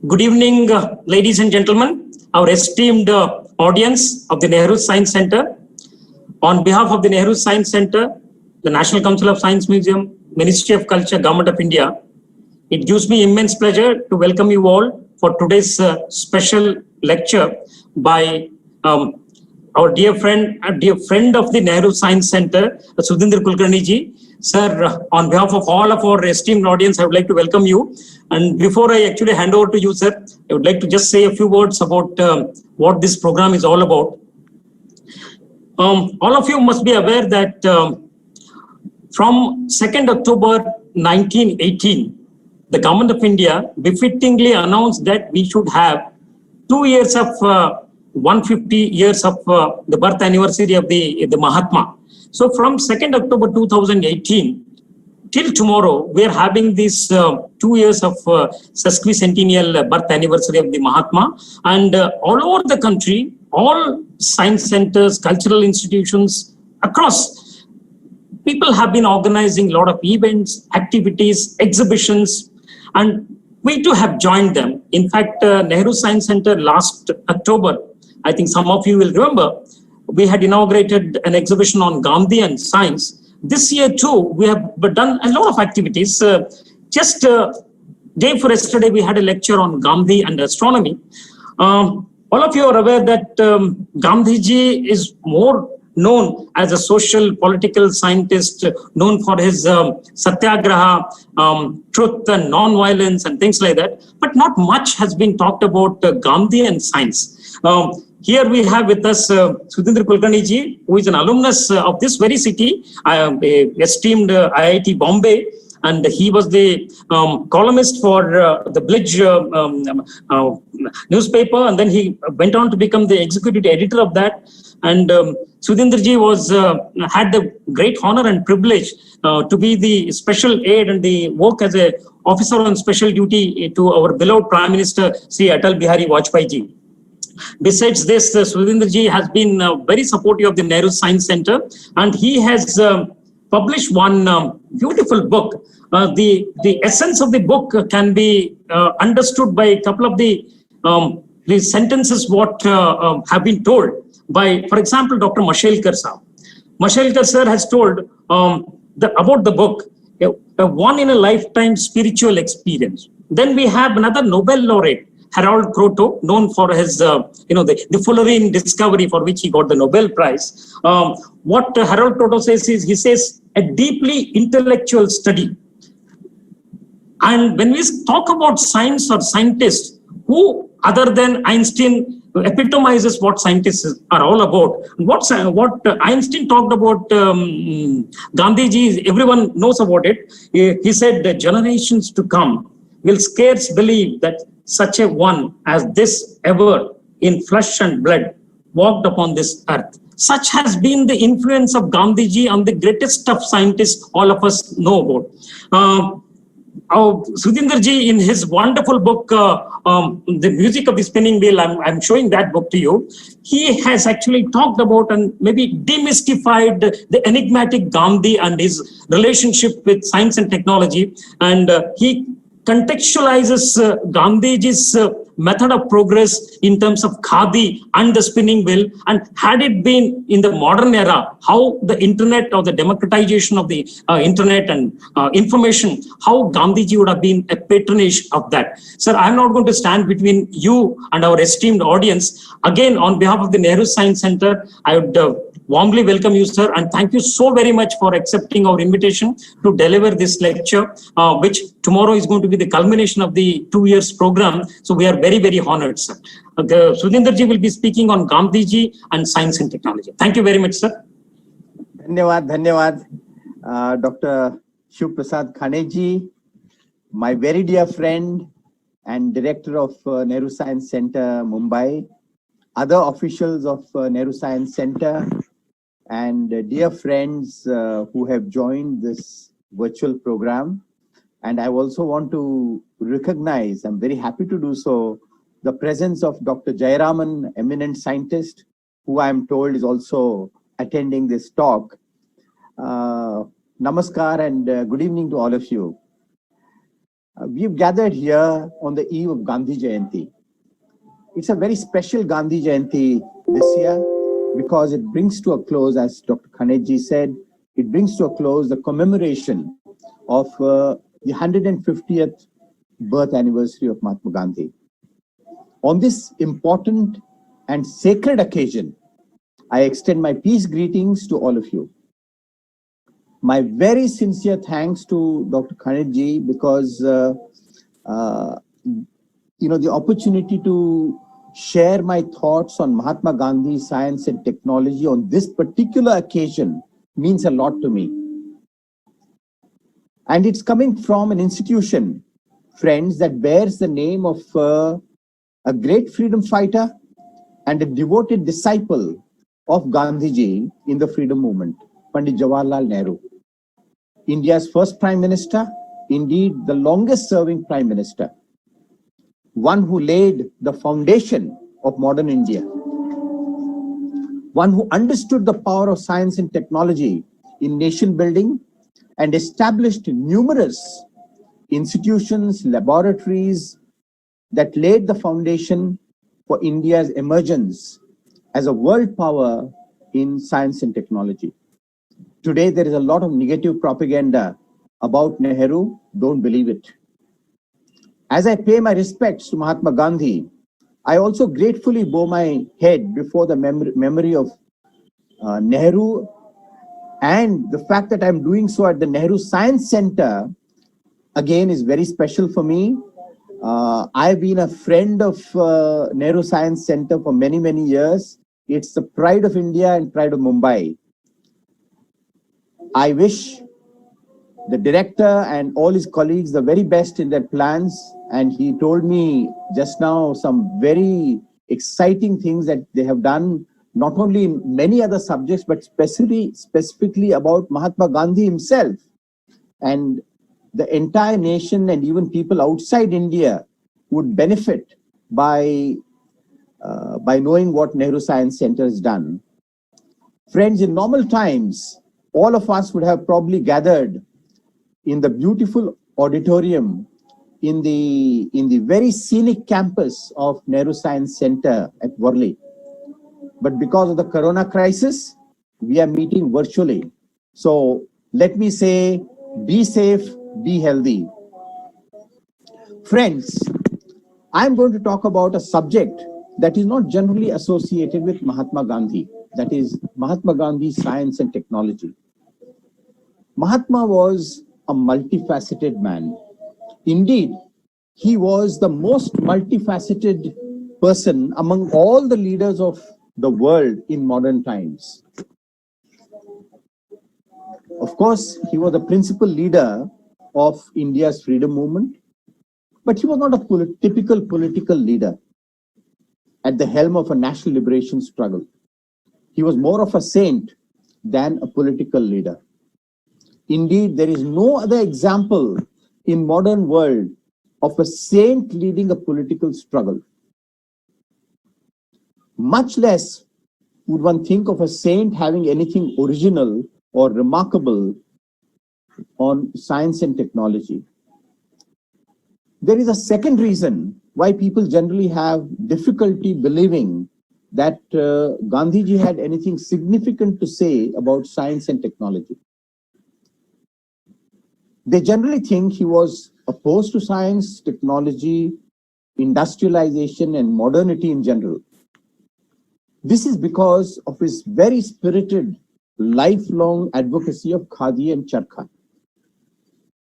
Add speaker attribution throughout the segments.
Speaker 1: Good evening, ladies and gentlemen, our esteemed audience of the Nehru Science Center. On behalf of the Nehru Science Center, the National Council of Science Museum, Ministry of Culture, Government of India, it gives me immense pleasure to welcome you all for today's special lecture by our dear friend of the Nehru Science Center, Sudhindra Kulkarni ji. Sir, on behalf of all of our esteemed audience, I would like to welcome you. And before I actually hand over to you, sir, I would like to just say a few words about what this program is all about. All of you must be aware that from 2nd October 1918, the Government of India befittingly announced that we should have 2 years of 150 years of the birth anniversary of the Mahatma. So from 2nd October 2018 till tomorrow, we are having this 2 years of sesquicentennial birth anniversary of the Mahatma. And all over the country, all science centers, cultural institutions across, people have been organizing a lot of events, activities, exhibitions, and we too have joined them. In fact, Nehru Science Center last October, I think some of you will remember, we had inaugurated an exhibition on Gandhi and science. This year too, we have done a lot of activities. Just day before yesterday, we had a lecture on Gandhi and astronomy. All of you are aware that Gandhiji is more known as a social political scientist, known for his satyagraha, truth and non-violence and things like that. But not much has been talked about Gandhi and science. Here we have with us Sudhindra Kulkarni ji, who is an alumnus of this very city, esteemed IIT Bombay, and he was the columnist for the Blige newspaper, and then he went on to become the executive editor of that. And Sudhindra ji had the great honor and privilege to be the special aide and the work as an officer on special duty to our beloved Prime Minister Sri Atal Bihari Vajpayee ji. Besides this, Sudhindra ji has been very supportive of the Nehru Science Center, and he has published one beautiful book. The essence of the book can be understood by a couple of the sentences what have been told by, for example, Dr. Mashelkar sir. Mashelkar sir has told about the book, a one in a lifetime spiritual experience. Then we have another Nobel laureate, Harold Kroto, known for his, the fullerene discovery for which he got the Nobel Prize. What Harold Kroto says is, he says, a deeply intellectual study. And when we talk about science or scientists, who other than Einstein epitomizes what scientists are all about? What Einstein talked about Gandhiji, everyone knows about it. He said the generations to come will scarce believe that such a one as this ever in flesh and blood walked upon this earth. Such has been the influence of Gandhiji on the greatest of scientists all of us know about. Sudhindra ji, in his wonderful book, The Music of the Spinning Wheel, I'm showing that book to you. He has actually talked about and maybe demystified the enigmatic Gandhi and his relationship with science and technology. And he contextualizes Gandhiji's method of progress in terms of khadi and the spinning wheel, and had it been in the modern era, how the internet or the democratization of the internet and information, how Gandhiji would have been a patronage of that. Sir, I'm not going to stand between you and our esteemed audience. Again, on behalf of the Nehru Science Center, I would warmly welcome you, sir, and thank you so very much for accepting our invitation to deliver this lecture, which tomorrow is going to be the culmination of the 2 years program. So we are very, very honored, sir. Sudhindra ji will be speaking on Gandhiji and science and technology. Thank you very much, sir.
Speaker 2: Dhanyawad, Dr. Shiv Prasad Khane ji, my very dear friend and director of Nehru Science Center, Mumbai, other officials of Nehru Science Center, and dear friends who have joined this virtual program. And I also want to recognize, I'm very happy to do so, the presence of Dr. Jayaraman, eminent scientist, who I'm told is also attending this talk. Namaskar and good evening to all of you. We've gathered here on the eve of Gandhi Jayanti. It's a very special Gandhi Jayanti this year because it brings to a close, as Dr. Khanetji said, it brings to a close the commemoration of the 150th birth anniversary of Mahatma Gandhi. On this important and sacred occasion, I extend my peace greetings to all of you. My very sincere thanks to Dr. Khanetji because the opportunity to share my thoughts on Mahatma Gandhi, science and technology on this particular occasion means a lot to me. And it's coming from an institution, friends, that bears the name of a great freedom fighter and a devoted disciple of Gandhiji in the freedom movement, Pandit Jawaharlal Nehru. India's first Prime Minister, indeed the longest serving Prime Minister, one who laid the foundation of modern India, one who understood the power of science and technology in nation building and established numerous institutions, laboratories that laid the foundation for India's emergence as a world power in science and technology. Today, there is a lot of negative propaganda about Nehru. Don't believe it. As I pay my respects to Mahatma Gandhi, I also gratefully bow my head before the memory of Nehru, and the fact that I'm doing so at the Nehru Science Center, again, is very special for me. I've been a friend of Nehru Science Center for many, many years. It's the pride of India and pride of Mumbai. I wish the director and all his colleagues the very best in their plans. And he told me just now some very exciting things that they have done, not only in many other subjects, but specifically about Mahatma Gandhi himself. And the entire nation and even people outside India would benefit by knowing what Nehru Science Center has done. Friends, in normal times, all of us would have probably gathered in the beautiful auditorium in the very scenic campus of Nehru Science Center at Worli. But because of the Corona crisis, we are meeting virtually. So let me say, be safe, be healthy. Friends, I'm going to talk about a subject that is not generally associated with Mahatma Gandhi. That is Mahatma Gandhi, science and technology. Mahatma was a multifaceted man. Indeed, he was the most multifaceted person among all the leaders of the world in modern times. Of course, he was the principal leader of India's freedom movement, but he was not a typical political leader at the helm of a national liberation struggle. He was more of a saint than a political leader. Indeed, there is no other example in modern world of a saint leading a political struggle. Much less would one think of a saint having anything original or remarkable on science and technology. There is a second reason why people generally have difficulty believing that Gandhiji had anything significant to say about science and technology. They generally think he was opposed to science, technology, industrialization, and modernity in general. This is because of his very spirited, lifelong advocacy of Khadi and Charkha.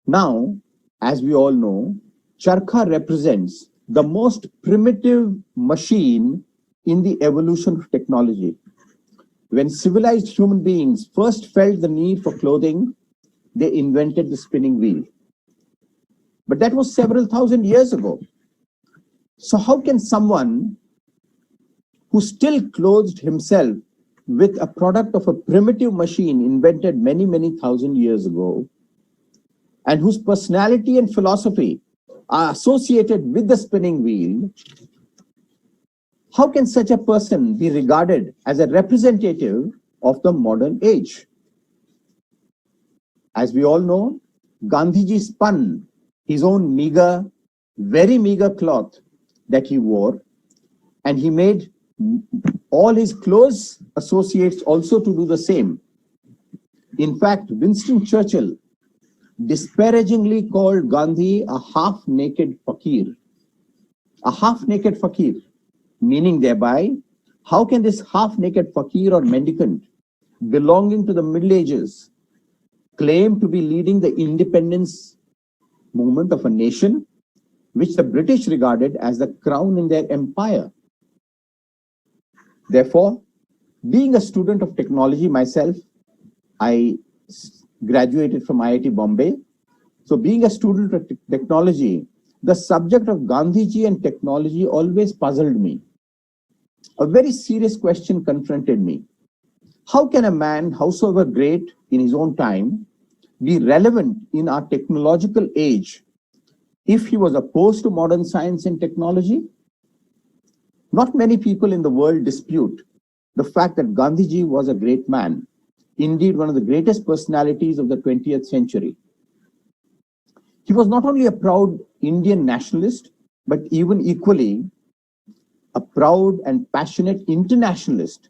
Speaker 2: Now, as we all know, Charkha represents the most primitive machine in the evolution of technology. When civilized human beings first felt the need for clothing, they invented the spinning wheel. But that was several thousand years ago. So how can someone who still clothed himself with a product of a primitive machine invented many, many thousand years ago, and whose personality and philosophy are associated with the spinning wheel, how can such a person be regarded as a representative of the modern age? As we all know, Gandhiji spun his own meager, very meager cloth that he wore, and he made all his close associates also to do the same. In fact, Winston Churchill disparagingly called Gandhi a half-naked fakir. A half-naked fakir, meaning thereby, how can this half-naked fakir or mendicant belonging to the Middle Ages claim to be leading the independence movement of a nation which the British regarded as the crown in their empire? Therefore, being a student of technology myself, I graduated from IIT Bombay. So being a student of technology, the subject of Gandhiji and technology always puzzled me. A very serious question confronted me. How can a man, howsoever great in his own time, be relevant in our technological age if he was opposed to modern science and technology? Not many people in the world dispute the fact that Gandhiji was a great man, indeed one of the greatest personalities of the 20th century. He was not only a proud Indian nationalist, but even equally a proud and passionate internationalist.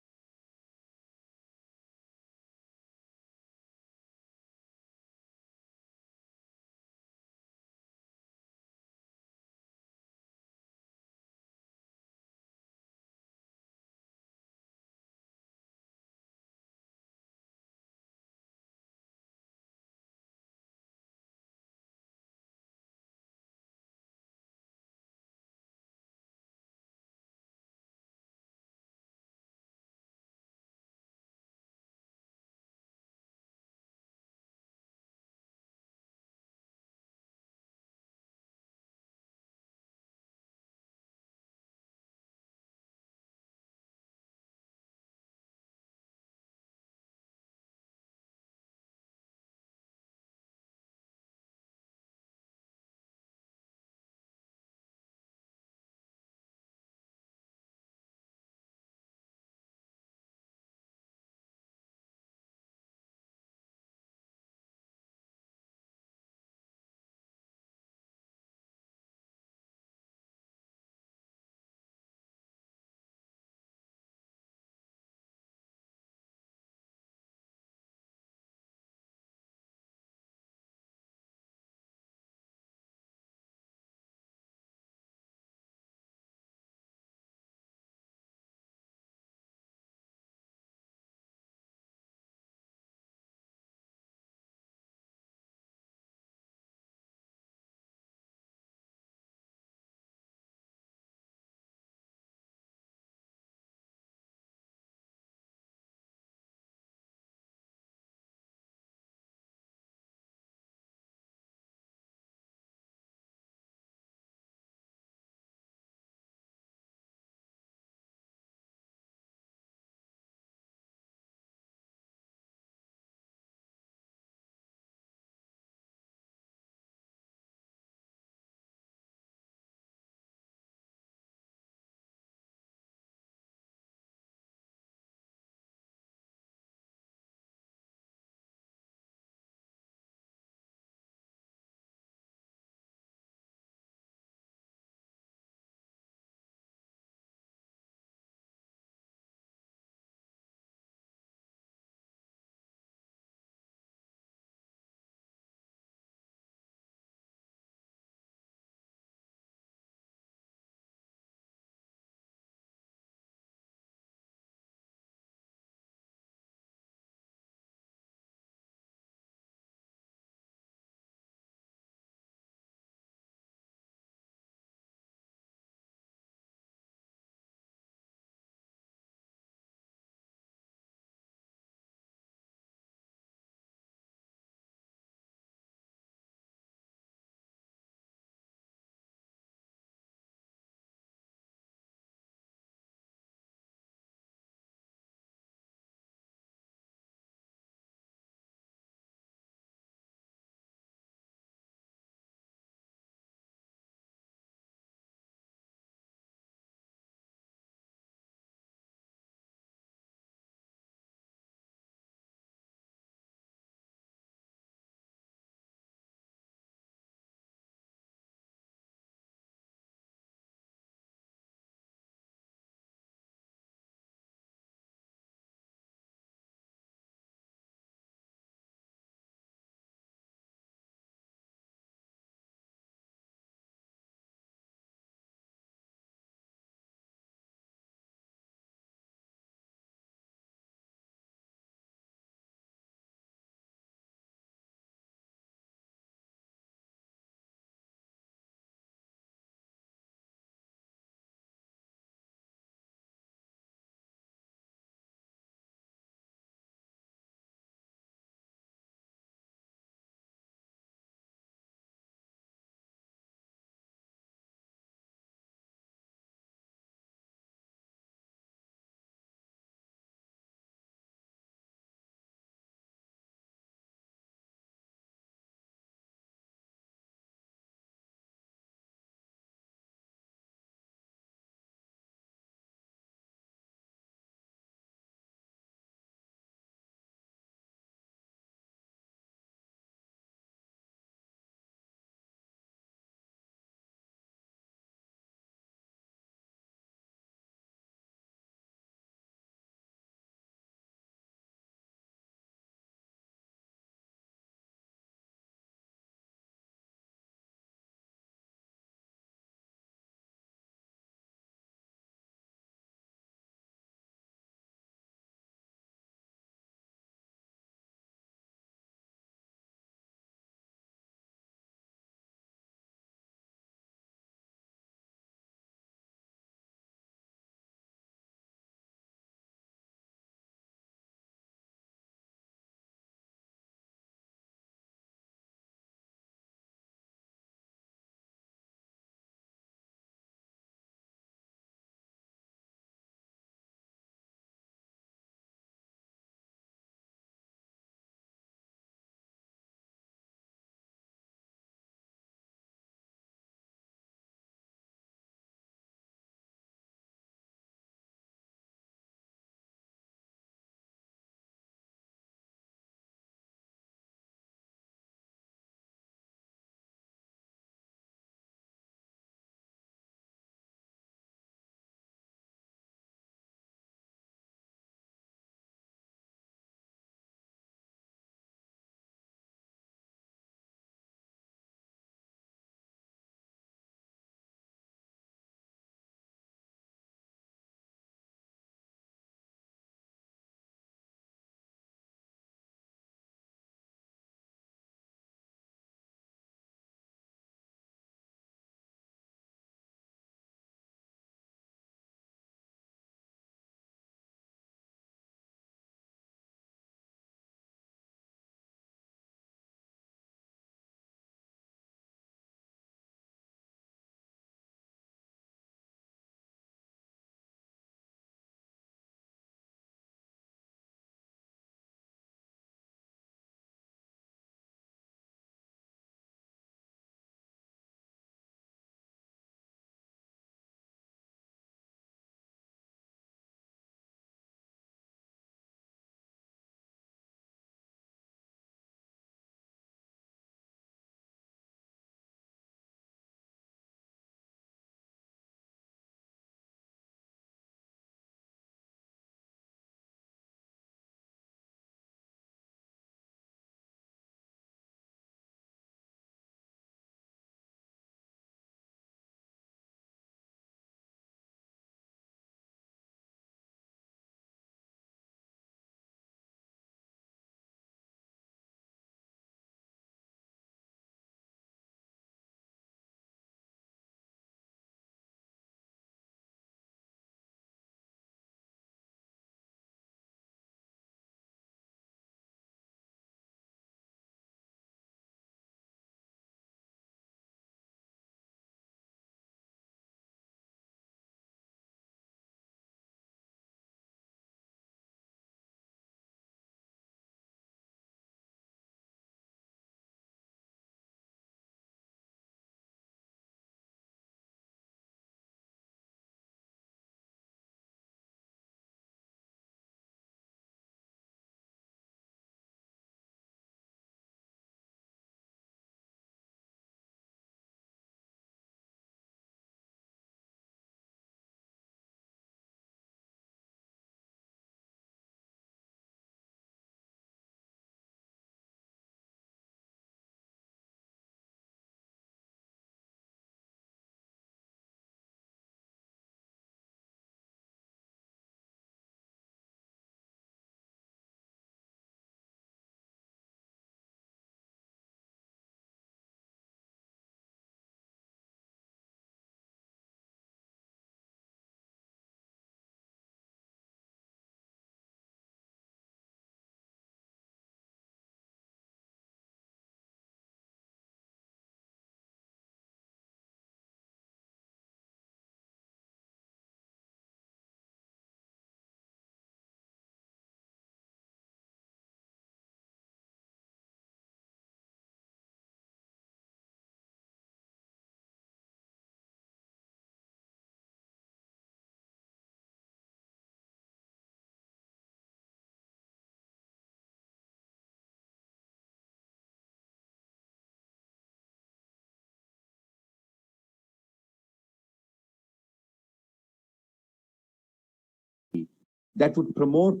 Speaker 2: that would promote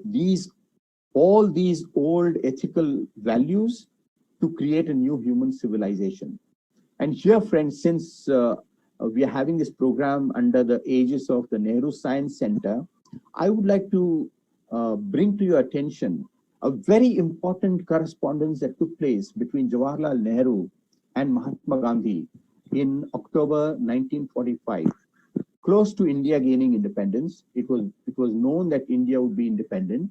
Speaker 2: all these old ethical values to create a new human civilization. And here, friends, since we are having this program under the aegis of the Nehru Science Center, I would like to bring to your attention a very important correspondence that took place between Jawaharlal Nehru and Mahatma Gandhi in October 1945. Close to India gaining independence, it was known that India would be independent.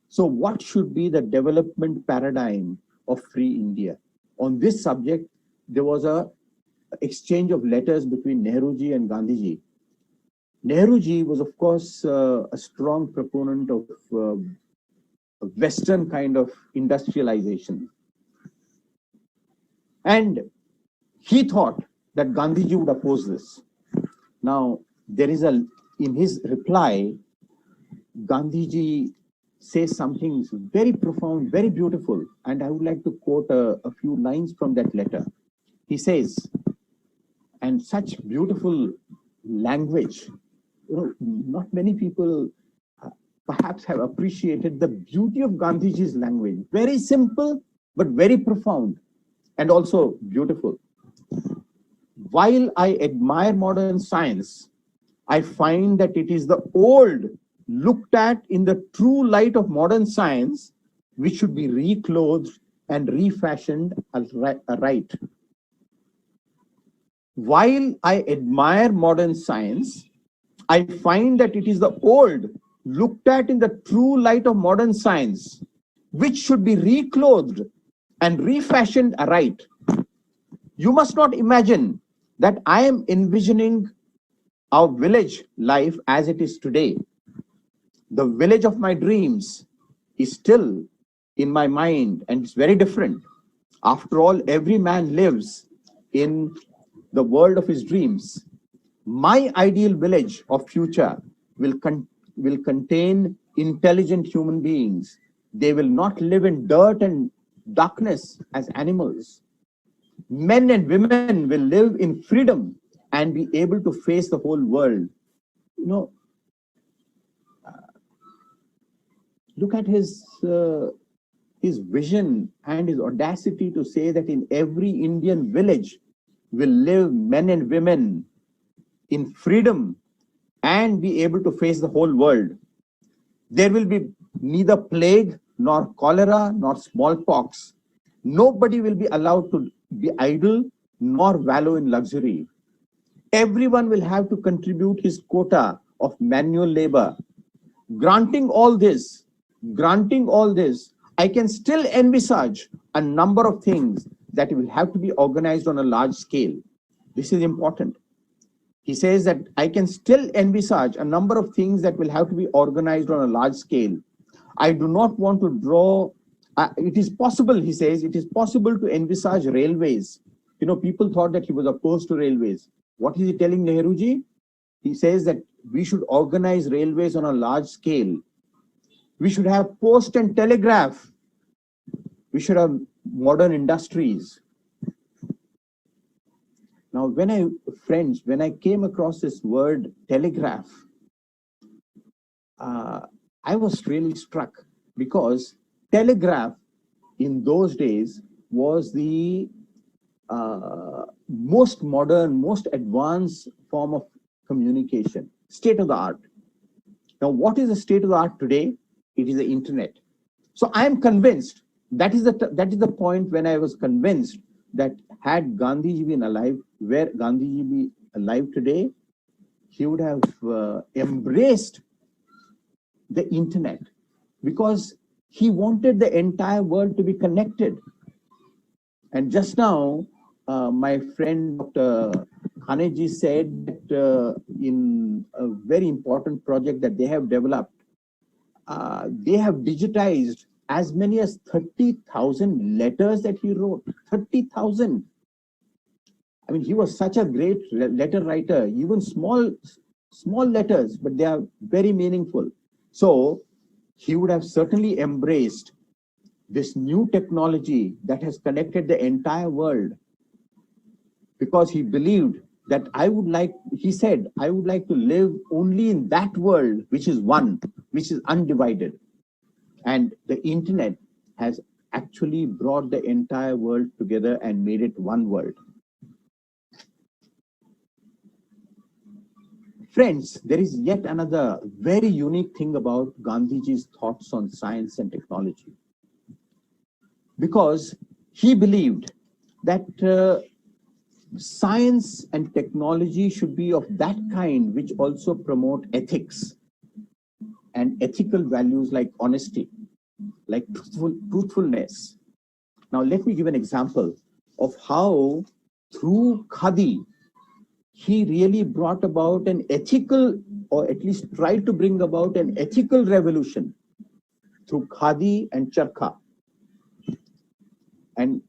Speaker 2: So what should be the development paradigm of free India? On this subject, there was a exchange of letters between Nehruji and Gandhiji. Nehruji was, of course, a strong proponent of a Western kind of industrialization. And he thought that Gandhiji would oppose this. Now, there is in his reply, Gandhiji says something very profound, very beautiful, and I would like to quote a few lines from that letter. He says, and such beautiful language, not many people perhaps have appreciated the beauty of Gandhiji's language. Very simple, but very profound and also beautiful. While I admire modern science, I find that it is the old looked at in the true light of modern science, which should be reclothed and refashioned aright. While I admire modern science, I find that it is the old looked at in the true light of modern science, which should be reclothed and refashioned aright. You must not imagine that I am envisioning our village life as it is today. The village of my dreams is still in my mind, and it's very different. After all, every man lives in the world of his dreams. My ideal village of future will contain intelligent human beings. They will not live in dirt and darkness as animals. Men and women will live in freedom and be able to face the whole world. Look at his vision and his audacity to say that in every Indian village will live men and women in freedom and be able to face the whole world. There will be neither plague, nor cholera, nor smallpox. Nobody will be allowed to be idle, nor wallow in luxury. Everyone will have to contribute his quota of manual labor. Granting all this, I can still envisage a number of things that will have to be organized on a large scale. This is important. He says that I can still envisage a number of things that will have to be organized on a large scale. I do not want to draw, it is possible, he says, it is possible to envisage railways. People thought that he was opposed to railways. What is he telling Nehruji? He says that we should organize railways on a large scale. We should have post and telegraph. We should have modern industries. Now, when I came across this word telegraph, I was really struck, because telegraph in those days was the most modern, most advanced form of communication, state of the art. Now, what is the state of the art today? It is the internet. So I am convinced, that is the point when I was convinced that had Gandhiji been alive, where Gandhiji be alive today, he would have embraced the internet, because he wanted the entire world to be connected. And just now, my friend Dr. Khaneji said that in a very important project that they have developed, they have digitized as many as 30,000 letters that he wrote. 30,000. I mean, he was such a great letter writer, even small letters, but they are very meaningful. So he would have certainly embraced this new technology that has connected the entire world, because he believed that he said, I would like to live only in that world which is one, which is undivided. And the internet has actually brought the entire world together and made it one world. Friends, there is yet another very unique thing about Gandhiji's thoughts on science and technology. Because he believed that science and technology should be of that kind which also promote ethics and ethical values like honesty, like truthfulness. Now, let me give an example of how through Khadi, he really brought about an ethical, or at least tried to bring about an ethical revolution through Khadi and Charkha. And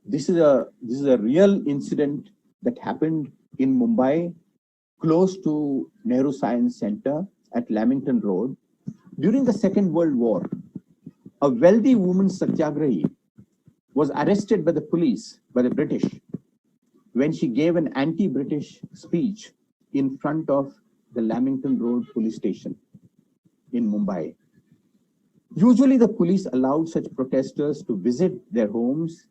Speaker 2: this is a real incident that happened in Mumbai, close to Nehru Science Center at Lamington Road. During the Second World War, a wealthy woman satyagrahi was arrested by the police, by the British, when she gave an anti-British speech in front of the Lamington Road police station in Mumbai. Usually the police allowed such protesters to visit their homes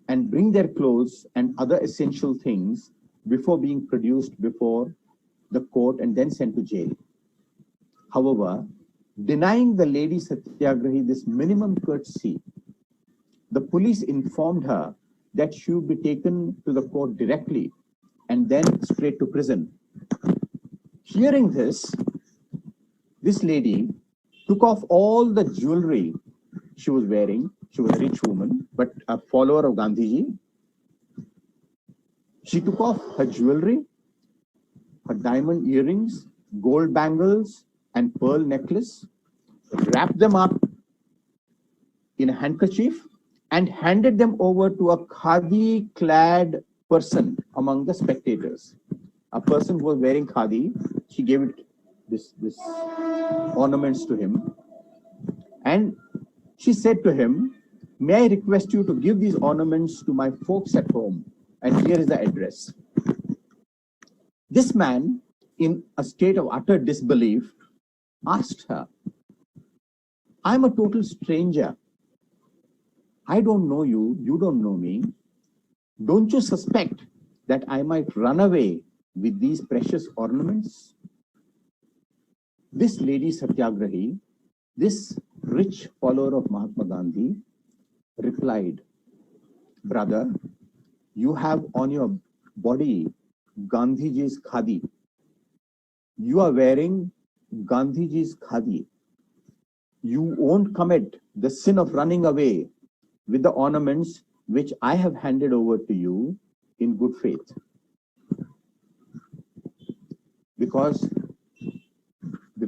Speaker 2: and bring their clothes and other essential things before being produced before the court and then sent to jail. However, denying the lady satyagrahi this minimum courtesy, the police informed her that she would be taken to the court directly and then straight to prison. Hearing this, this lady took off all the jewelry she was wearing. She was a rich woman, but a follower of Gandhiji. She took off her jewelry, her diamond earrings, gold bangles, and pearl necklace, wrapped them up in a handkerchief, and handed them over to a khadi-clad person among the spectators. A person who was wearing khadi, she gave it this ornaments to him, and she said to him, "May I request you to give these ornaments to my folks at home, and here is the address." This man, in a state of utter disbelief, asked her, "I'm a total stranger. I don't know you, you don't know me. Don't you suspect that I might run away with these precious ornaments?" This lady Satyagrahi, this rich follower of Mahatma Gandhi, replied, "Brother, you have on your body Gandhiji's khadi. You are wearing Gandhiji's khadi. You won't commit the sin of running away with the ornaments which I have handed over to you in good faith." Because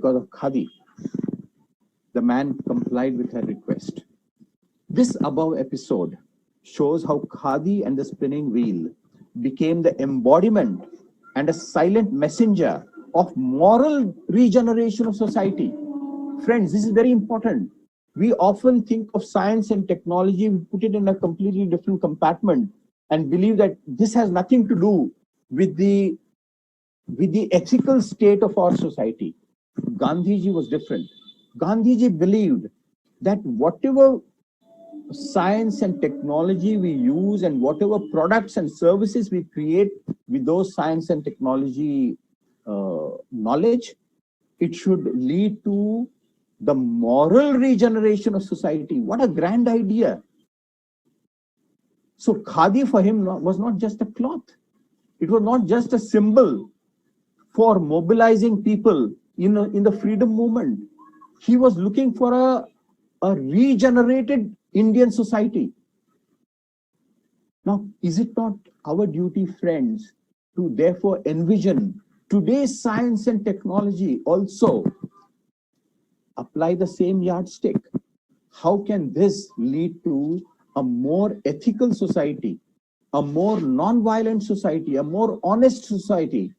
Speaker 2: of khadi, the man complied with her request. This above episode shows how khadi and the spinning wheel became the embodiment and a silent messenger of moral regeneration of society. Friends, this is very important. We often think of science and technology, we put it in a completely different compartment and believe that this has nothing to do with the ethical state of our society. Gandhiji was different. Gandhiji believed that whatever science and technology we use and whatever products and services we create with those science and technology knowledge, it should lead to the moral regeneration of society. What a grand idea. So khadi for him was not just a cloth. It was not just a symbol for mobilizing people in the freedom movement. He was looking for a regenerated Indian society. Now, is it not our duty, friends, to therefore envision today's science and technology also apply the same yardstick? How can this lead to a more ethical society, a more non-violent society, a more honest society,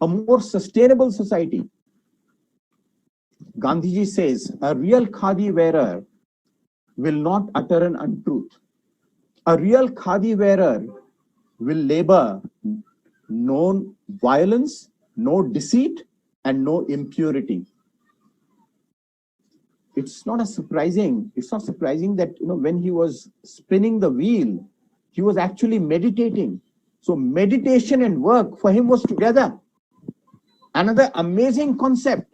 Speaker 2: a more sustainable society? Gandhiji says, a real khadi wearer will not utter an untruth. A real khadi wearer will labor no violence, no deceit, and no impurity. it's not surprising that, when he was spinning the wheel, he was actually meditating. So meditation and work for him was together. Another amazing concept.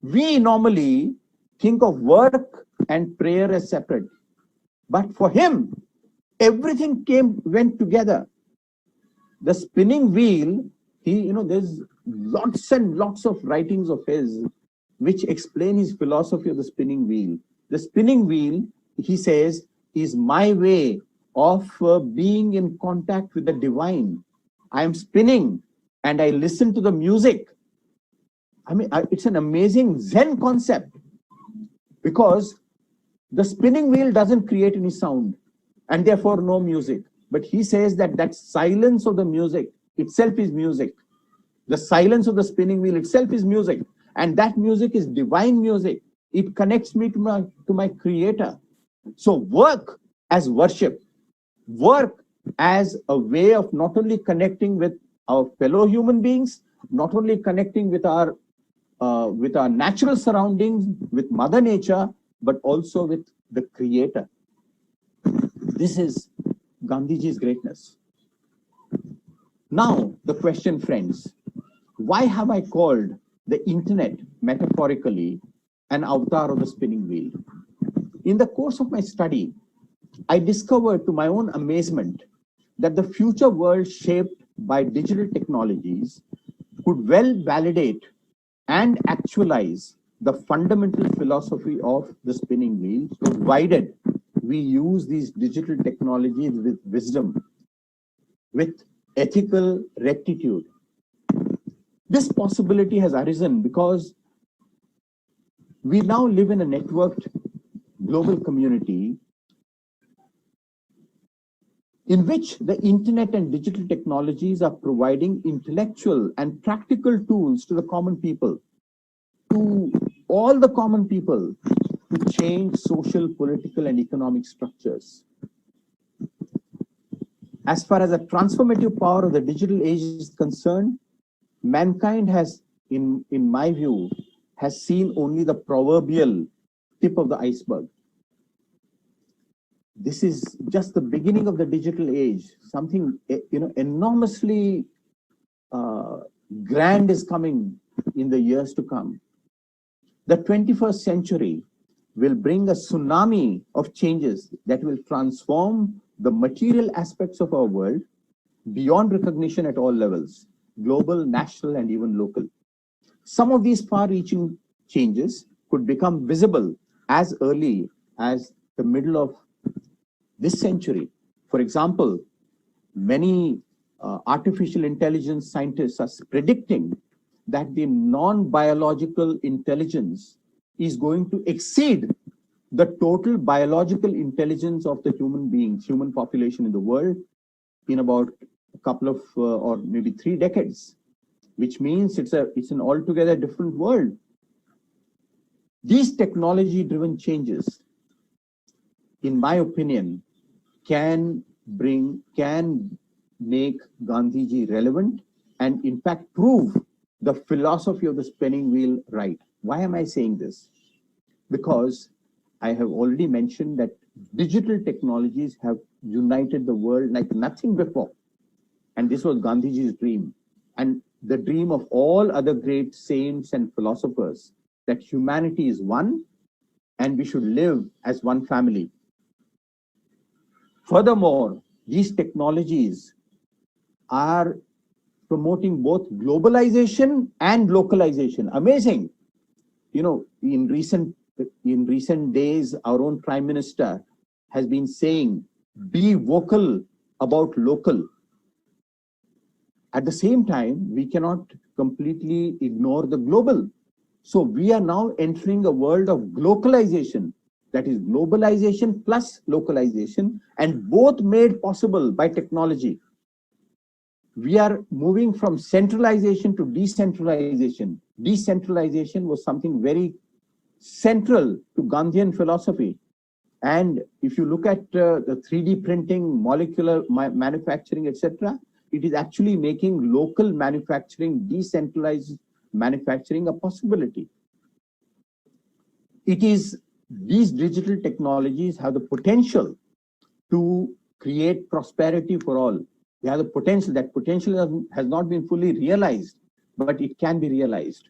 Speaker 2: We normally think of work and prayer as separate, but for him, everything went together. The spinning wheel, there's lots and lots of writings of his which explain his philosophy of the spinning wheel. The spinning wheel, he says, is my way of being in contact with the divine. I am spinning and I listen to the music. I mean, it's an amazing Zen concept, because the spinning wheel doesn't create any sound and therefore no music. But he says that silence of the music itself is music. The silence of the spinning wheel itself is music. And that music is divine music. It connects me to my creator. So work as worship, work as a way of not only connecting with our fellow human beings, not only connecting with our natural surroundings, with Mother Nature, but also with the creator. This is Gandhiji's greatness. Now, the question, friends, why have I called the internet metaphorically an avatar of the spinning wheel? In the course of my study, I discovered to my own amazement that the future world shaped by digital technologies could well validate and actualize the fundamental philosophy of the spinning wheel, provided we use these digital technologies with wisdom, with ethical rectitude. This possibility has arisen because we now live in a networked global community in which the internet and digital technologies are providing intellectual and practical tools to the common people, to all the common people, to change social, political, and economic structures. As far as the transformative power of the digital age is concerned, mankind has, in my view, has seen only the proverbial tip of the iceberg. This is just the beginning of the digital age. Something enormously grand is coming in the years to come. The 21st century will bring a tsunami of changes that will transform the material aspects of our world beyond recognition at all levels, global, national, and even local. Some of these far-reaching changes could become visible as early as the middle of this century. For example, many artificial intelligence scientists are predicting that the non-biological intelligence is going to exceed the total biological intelligence of the human population in the world in about a couple of or maybe 3 decades, which means it's an altogether different world. These technology-driven changes, in my opinion, can make Gandhiji relevant and in fact prove the philosophy of the spinning wheel right. Why am I saying this? Because I have already mentioned that digital technologies have united the world like nothing before. And this was Gandhiji's dream, and the dream of all other great saints and philosophers, that humanity is one and we should live as one family. Furthermore, these technologies are promoting both globalization and localization. Amazing. In recent days, our own Prime Minister has been saying, be vocal about local. At the same time, we cannot completely ignore the global. So we are now entering a world of globalization, that is globalization plus localization, and both made possible by technology. We are moving from centralization to decentralization. Decentralization was something very central to Gandhian philosophy. And if you look at the 3D printing, molecular manufacturing, etc., it is actually making local manufacturing, decentralized manufacturing a possibility. it is these digital technologies have the potential to create prosperity for all. They have the potential. That potential has not been fully realized, but it can be realized.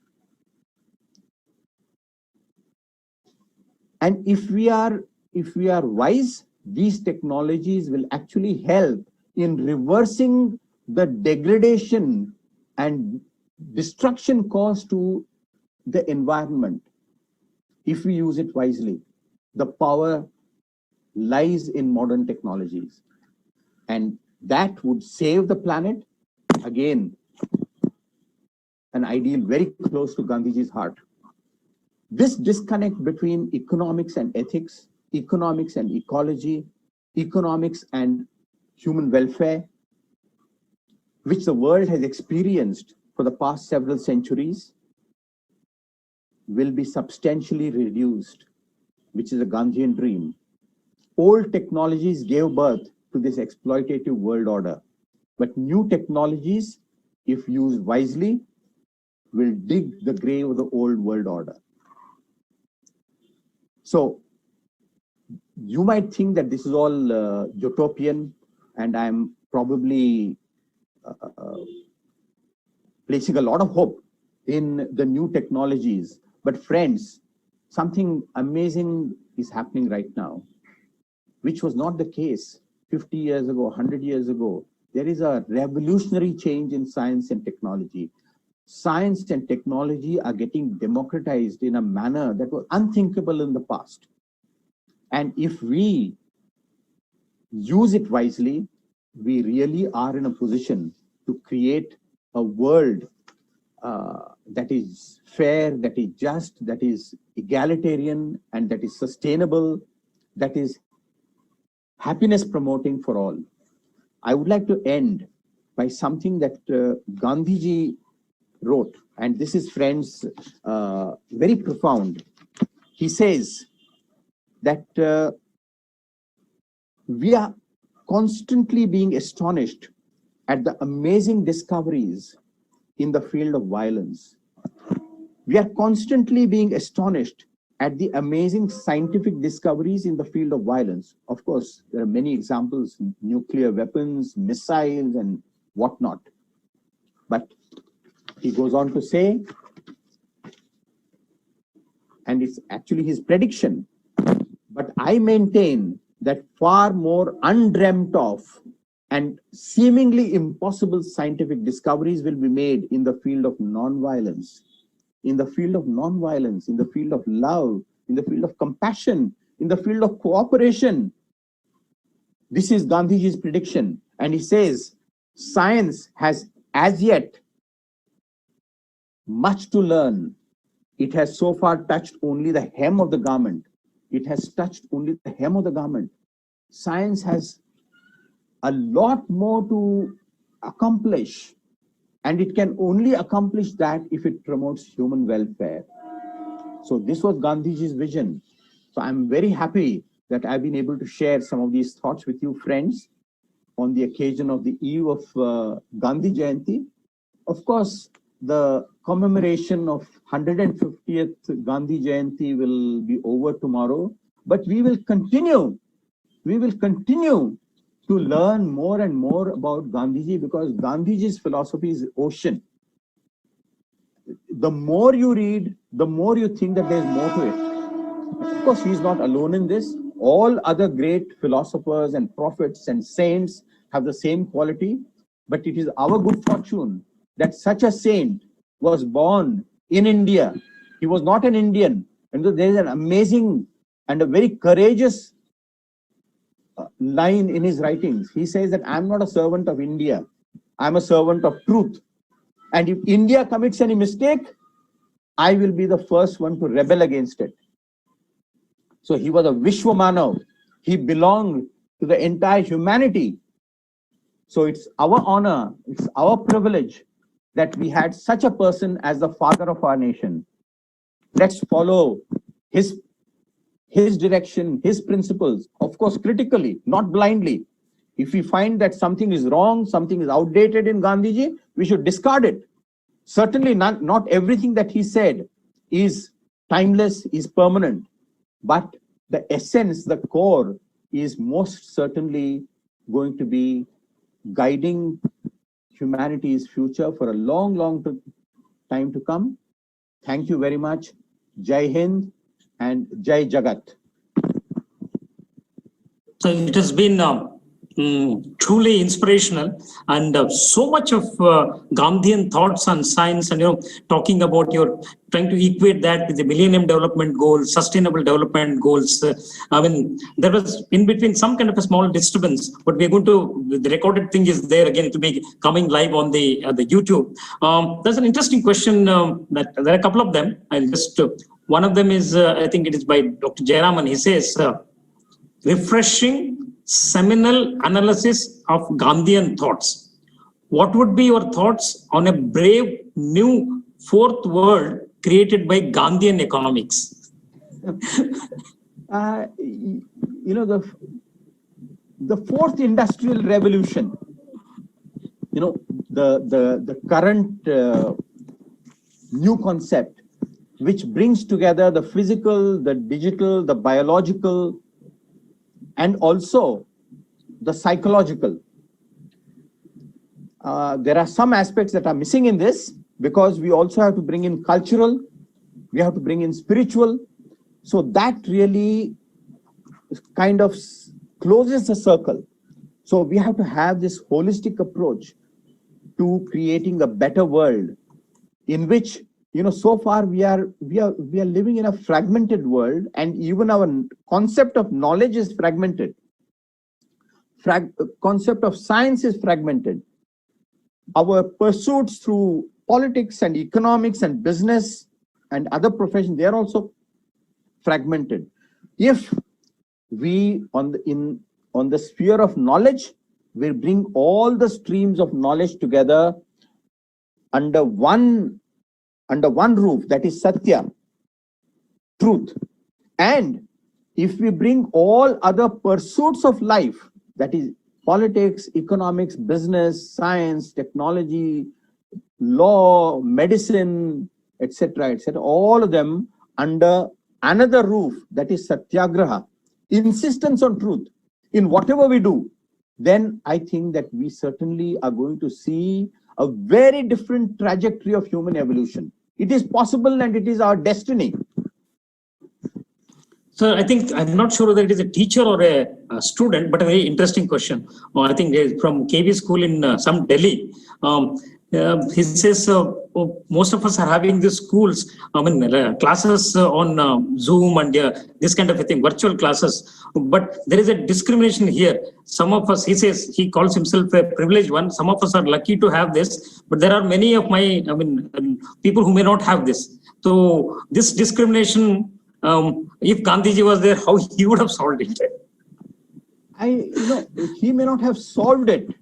Speaker 2: And if we are wise, these technologies will actually help in reversing the degradation and destruction caused to the environment. If we use it wisely, the power lies in modern technologies, and that would save the planet. Again, an ideal very close to Gandhiji's heart. This disconnect between economics and ethics, economics and ecology, economics and human welfare, which the world has experienced for the past several centuries, will be substantially reduced, which is a Gandhian dream. Old technologies gave birth to this exploitative world order, but new technologies, if used wisely, will dig the grave of the old world order. So you might think that this is all utopian, and I'm probably placing a lot of hope in the new technologies. But friends, something amazing is happening right now, which was not the case 50 years ago, 100 years ago. There is a revolutionary change in science and technology. Science and technology are getting democratized in a manner that was unthinkable in the past. And if we use it wisely, we really are in a position to create a world that is fair, that is just, that is egalitarian, and that is sustainable, that is happiness promoting for all. I would like to end by something that Gandhiji wrote, and this is, friends, very profound. He says that we are constantly being astonished at the amazing discoveries in the field of violence. We are constantly being astonished at the amazing scientific discoveries in the field of violence. Of course, there are many examples, nuclear weapons, missiles, and whatnot. But he goes on to say, and it's actually his prediction, but I maintain that far more undreamt of and seemingly impossible scientific discoveries will be made in the field of nonviolence, in the field of nonviolence, in the field of love, in the field of compassion, in the field of cooperation. This is Gandhiji's prediction. And he says, science has as yet much to learn. It has so far touched only the hem of the garment. It has touched only the hem of the garment. Science has a lot more to accomplish, and it can only accomplish that if it promotes human welfare. So this was Gandhiji's vision. So I'm very happy that I've been able to share some of these thoughts with you, friends, on the occasion of the eve of Gandhi Jayanti. Of course, the commemoration of 150th Gandhi Jayanti will be over tomorrow, but we will continue to learn more and more about Gandhiji, because Gandhiji's philosophy is ocean. The more you read, the more you think that there's more to it. Of course, he's not alone in this. All other great philosophers and prophets and saints have the same quality, but it is our good fortune that such a saint was born in India. He was not an Indian. And there is an amazing and a very courageous line in his writings. He says that I'm not a servant of India, I'm a servant of truth. And if India commits any mistake, I will be the first one to rebel against it. So he was a Vishwamanav. He belonged to the entire humanity. So it's our honor, it's our privilege that we had such a person as the father of our nation. Let's follow his direction, his principles, of course, critically, not blindly. If we find that something is wrong, something is outdated in Gandhiji, we should discard it. Certainly not everything that he said is timeless, is permanent, but the essence, the core, is most certainly going to be guiding humanity's future for a long, long time to come. Thank you very much. Jai Hind and Jai Jagat.
Speaker 1: So it has been truly inspirational, and so much of Gandhian thoughts on science, and talking about your trying to equate that with the Millennium Development Goals, Sustainable Development Goals. I mean, there was in between some kind of a small disturbance, but we're going to, the recorded thing is there again to be coming live on the YouTube. There's an interesting question that there are a couple of them. I'll just one of them is I think it is by Dr. Jayaraman. He says. Refreshing seminal analysis of Gandhian thoughts. What would be your thoughts on a brave new fourth world created by Gandhian economics?
Speaker 2: The fourth industrial revolution, the current new concept, which brings together the physical, the digital, the biological, and also the psychological. There are some aspects that are missing in this, because we also have to bring in cultural, we have to bring in spiritual. So that really kind of closes the circle. So we have to have this holistic approach to creating a better world, in which so far we are living in a fragmented world, and even our concept of knowledge is fragmented. Concept of science is fragmented. Our pursuits through politics and economics and business and other professions, they are also fragmented. If we on the sphere of knowledge, we bring all the streams of knowledge together under one roof, that is Satya, truth. And if we bring all other pursuits of life, that is politics, economics, business, science, technology, law, medicine, etc., all of them under another roof, that is Satyagraha, insistence on truth in whatever we do, then I think that we certainly are going to see a very different trajectory of human evolution. It is possible, and it is our destiny.
Speaker 1: So I think, I'm not sure whether it is a teacher or a student, but a very interesting question. I think from KB school in some Delhi. He says most of us are having these schools, classes on Zoom and this kind of a thing, virtual classes. But there is a discrimination here. Some of us, he says, he calls himself a privileged one. Some of us are lucky to have this, but there are many of my, people who may not have this. So this discrimination, if Gandhiji was there, how he would have solved it?
Speaker 2: He may not have solved it,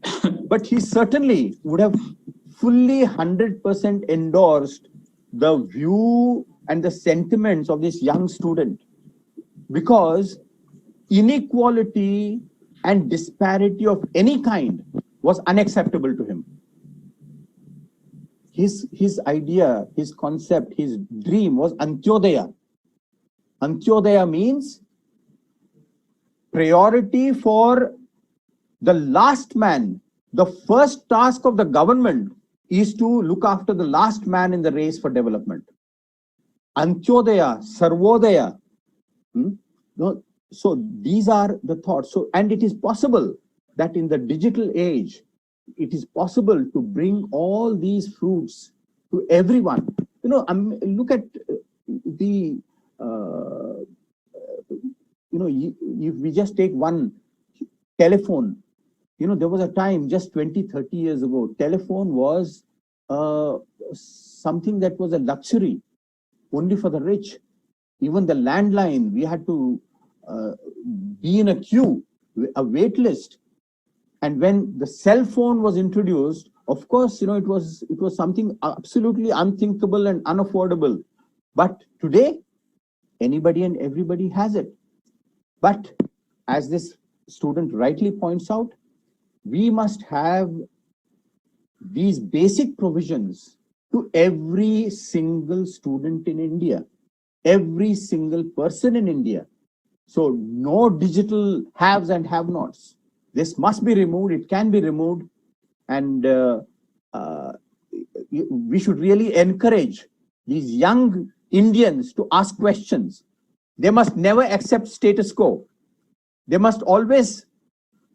Speaker 2: but he certainly would have fully 100% endorsed the view and the sentiments of this young student, because inequality and disparity of any kind was unacceptable to him. His idea, his concept, his dream was Antyodaya. Antyodaya means priority for the last man. The first task of the government is to look after the last man in the race for development. Antyodaya, Sarvodaya. So these are the thoughts. So, and it is possible that in the digital age, it is possible to bring all these fruits to everyone. Look at the, if we just take one telephone, there was a time just 20, 30 years ago, telephone was something that was a luxury only for the rich. Even the landline, we had to be in a queue, a wait list. And when the cell phone was introduced, of course, it was something absolutely unthinkable and unaffordable. But today, anybody and everybody has it. But as this student rightly points out, we must have these basic provisions to every single student in India. every single person in India. So no digital haves and have-nots. This must be removed. It can be removed, and we should really encourage these young Indians to ask questions. They must never accept status quo. They must always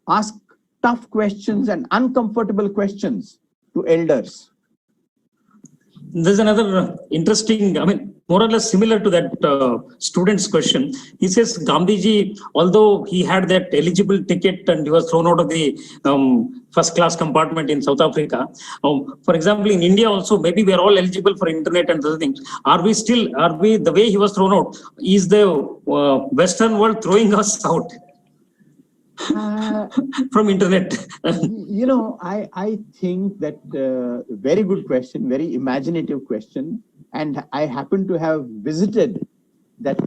Speaker 2: ask tough questions and uncomfortable questions to elders.
Speaker 1: There's another interesting, I mean, more or less similar to that student's question. He says Gandhiji, although he had that eligible ticket and he was thrown out of the first class compartment in South Africa, for example, in India also, maybe we are all eligible for internet and other things. Are we, the way he was thrown out, is the Western world throwing us out from internet?
Speaker 2: I think that very good question, very imaginative question. And I happen to have visited that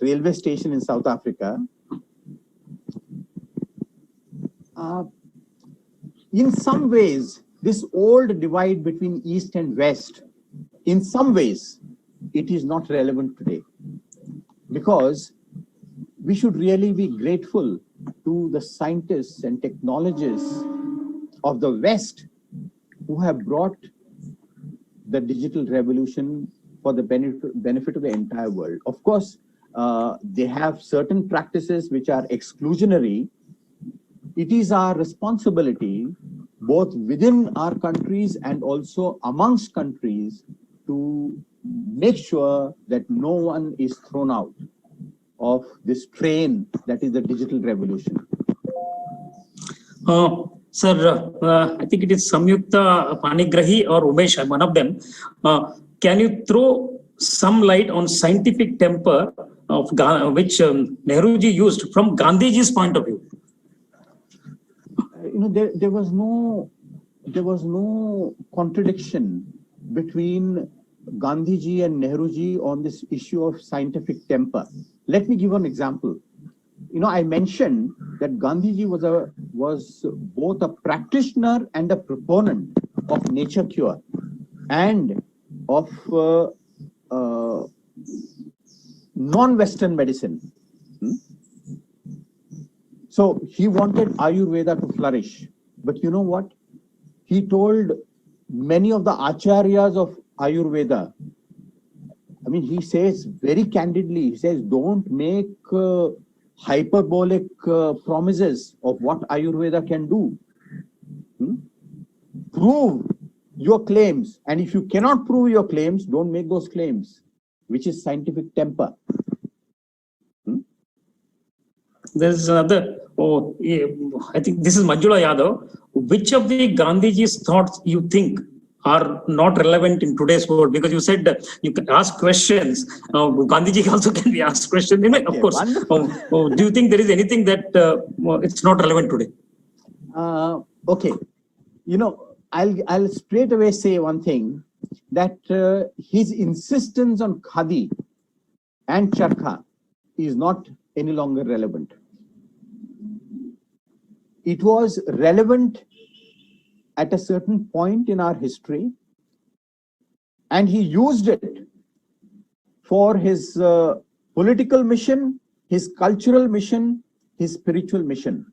Speaker 2: railway station in South Africa. In some ways, this old divide between East and West, in some ways, it is not relevant today, because we should really be grateful to the scientists and technologists of the West who have brought the digital revolution for the benefit of the entire world. Of course, they have certain practices which are exclusionary. It is our responsibility, both within our countries and also amongst countries, to make sure that no one is thrown out of this train that is the digital revolution.
Speaker 1: Sir, I think it is Samyukta Panigrahi or Umesh, one of them. Can you throw some light on scientific temper of which Nehruji used from Gandhiji's point of view?
Speaker 2: There was no contradiction between Gandhiji and Nehruji on this issue of scientific temper. Let me give an example. I mentioned that Gandhiji was both a practitioner and a proponent of nature cure and of non-Western medicine. So he wanted Ayurveda to flourish. But you know what? He told many of the acharyas of Ayurveda, I mean, he says very candidly, he says, don't make hyperbolic promises of what Ayurveda can do. Prove your claims. And if you cannot prove your claims, don't make those claims, which is scientific temper.
Speaker 1: There's another, I think this is Manjula Yadav. Which of the Gandhiji's thoughts you think are not relevant in today's world? Because you said you can ask questions. Gandhiji also can be asked questions. Of course. Do you think there is anything that it's not relevant today?
Speaker 2: Okay. I'll straight away say one thing, that his insistence on khadi and charkha is not any longer relevant. It was relevant at a certain point in our history, and he used it for his political mission, his cultural mission, his spiritual mission.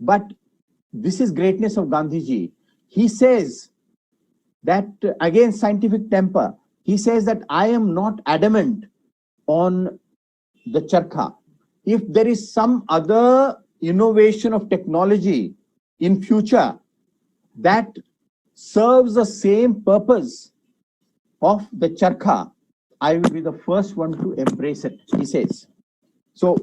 Speaker 2: But this is greatness of Gandhiji. He says that, again, scientific temper, he says that I am not adamant on the charkha. If there is some other innovation of technology in future that serves the same purpose of the charkha, I will be the first one to embrace it, he says. So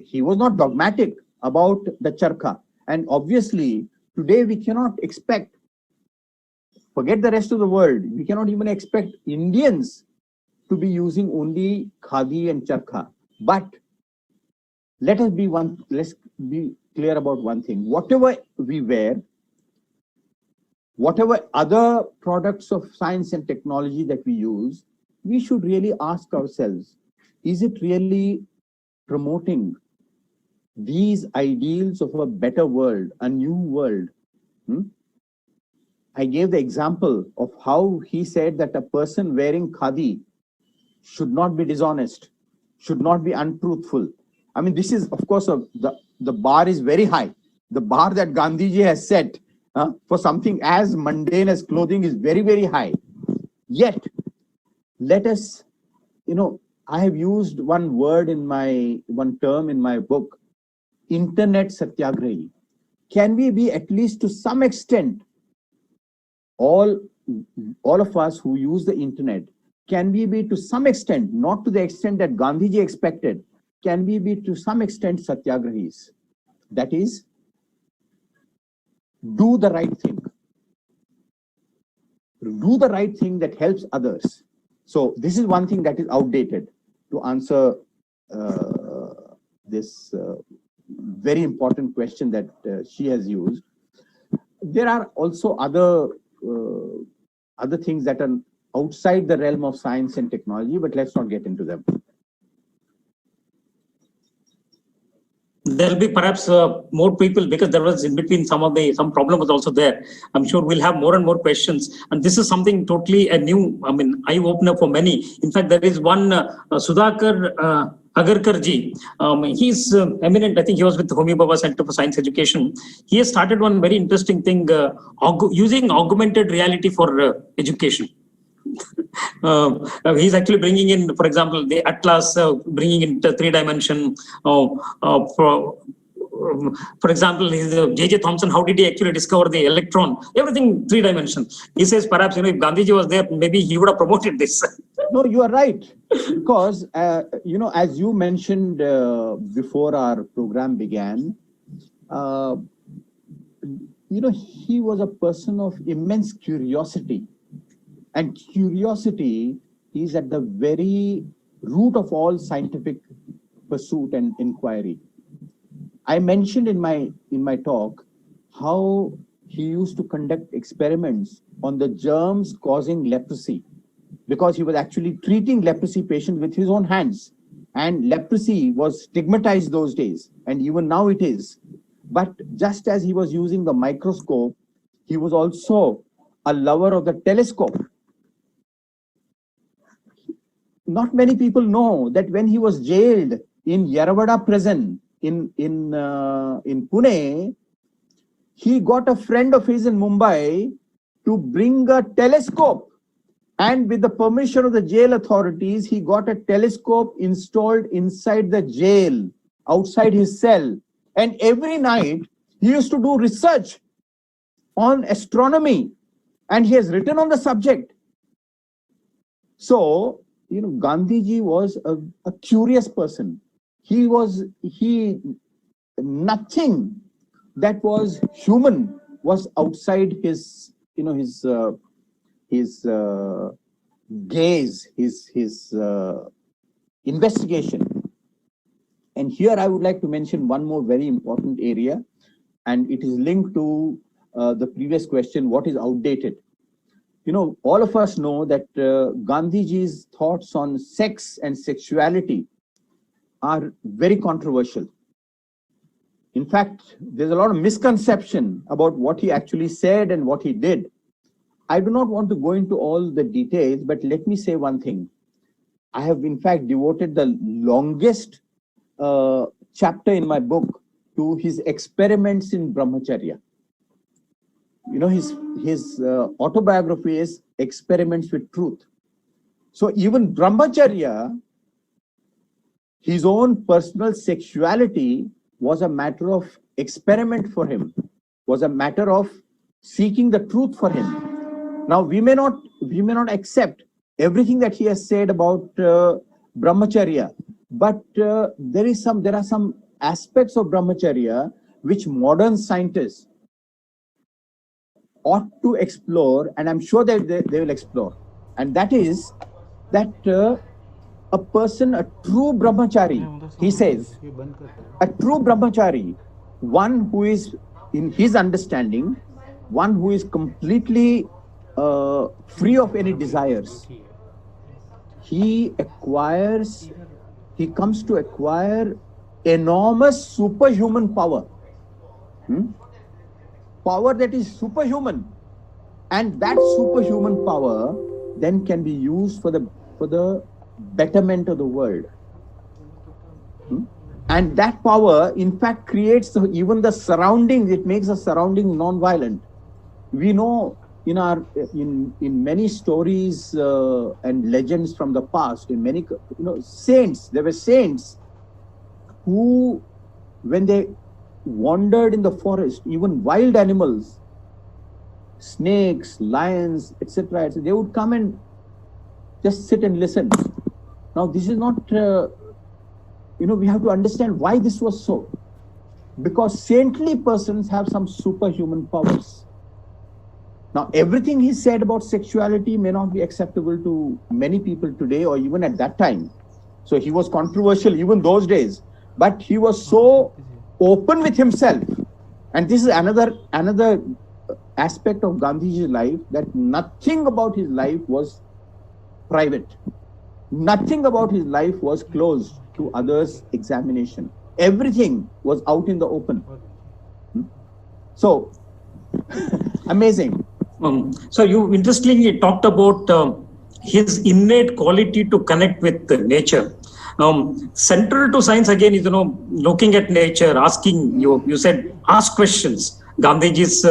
Speaker 2: he was not dogmatic about the charkha. And obviously, today we cannot expect, forget the rest of the world, we cannot even expect Indians to be using only khadi and charkha. But let's be clear about one thing. Whatever we wear, whatever other products of science and technology that we use, we should really ask ourselves, is it really promoting these ideals of a better world, a new world? I gave the example of how he said that a person wearing khadi should not be dishonest, should not be untruthful. I mean, this is, of course, the bar is very high. The bar that Gandhiji has set for something as mundane as clothing is very, very high. Yet, let us, I have used one term in my book, internet satyagrahi. Can we be, at least to some extent, all of us who use the internet, can we be to some extent, not to the extent that Gandhiji expected, can we be to some extent satyagrahis? That is, do the right thing. Do the right thing that helps others. So this is one thing that is outdated to answer this very important question that she has used. There are also other things that are outside the realm of science and technology, but let's not get into them.
Speaker 1: There'll be perhaps more people, because there was in between some problem was also there. I'm sure we'll have more and more questions. And this is something totally a new, eye opener for many. In fact, there is one Sudhakar Agarkar ji. He's eminent. I think he was with the Homi Bhabha Center for Science Education. He has started one very interesting thing, using augmented reality for education. He's actually bringing in, for example, the Atlas, bringing into 3D. For example, J.J. Thomson, how did he actually discover the electron? Everything 3D. He says, perhaps, if Gandhiji was there, maybe he would have promoted this.
Speaker 2: No, you are right. Because, as you mentioned before our program began, he was a person of immense curiosity. And curiosity is at the very root of all scientific pursuit and inquiry. I mentioned in my talk how he used to conduct experiments on the germs causing leprosy, because he was actually treating leprosy patients with his own hands. And leprosy was stigmatized those days, and even now it is. But just as he was using the microscope, he was also a lover of the telescope. Not many people know that when he was jailed in Yerawada prison in Pune, he got a friend of his in Mumbai to bring a telescope. And with the permission of the jail authorities, he got a telescope installed inside the jail, outside his cell. And every night, he used to do research on astronomy. And he has written on the subject. So, Gandhiji was a curious person. Nothing that was human was outside his gaze, his investigation. And here I would like to mention one more very important area, and it is linked to the previous question, what is outdated? All of us know that Gandhiji's thoughts on sex and sexuality are very controversial. In fact, there's a lot of misconception about what he actually said and what he did. I do not want to go into all the details, but let me say one thing. I have, in fact, devoted the longest chapter in my book to his experiments in Brahmacharya. His autobiography is Experiments with Truth. So even Brahmacharya, his own personal sexuality was a matter of experiment for him, was a matter of seeking the truth for him. Now, we may not accept everything that he has said about Brahmacharya, but there are some aspects of Brahmacharya which modern scientists ought to explore, and I'm sure that they will explore. And that is that a person, a true brahmachari, he says, a true brahmachari, one who is, in his understanding, one who is completely free of any desires, he comes to acquire enormous superhuman power. Power that is superhuman, and that superhuman power then can be used for the betterment of the world. And that power, in fact, creates even the surroundings. It makes the surroundings non-violent. We know in many stories and legends from the past, in many saints, there were saints who, when they wandered in the forest, even wild animals, snakes, lions, etc., they would come and just sit and listen. Now, this is not, we have to understand why this was so. Because saintly persons have some superhuman powers. Now, everything he said about sexuality may not be acceptable to many people today or even at that time. So he was controversial even those days. But he was so open with himself. And this is another aspect of Gandhiji's life, that nothing about his life was private. Nothing about his life was closed to others' examination. Everything was out in the open. So, amazing.
Speaker 1: So you interestingly talked about his innate quality to connect with nature. Central to science again is, looking at nature, asking, you said, ask questions. Gandhiji's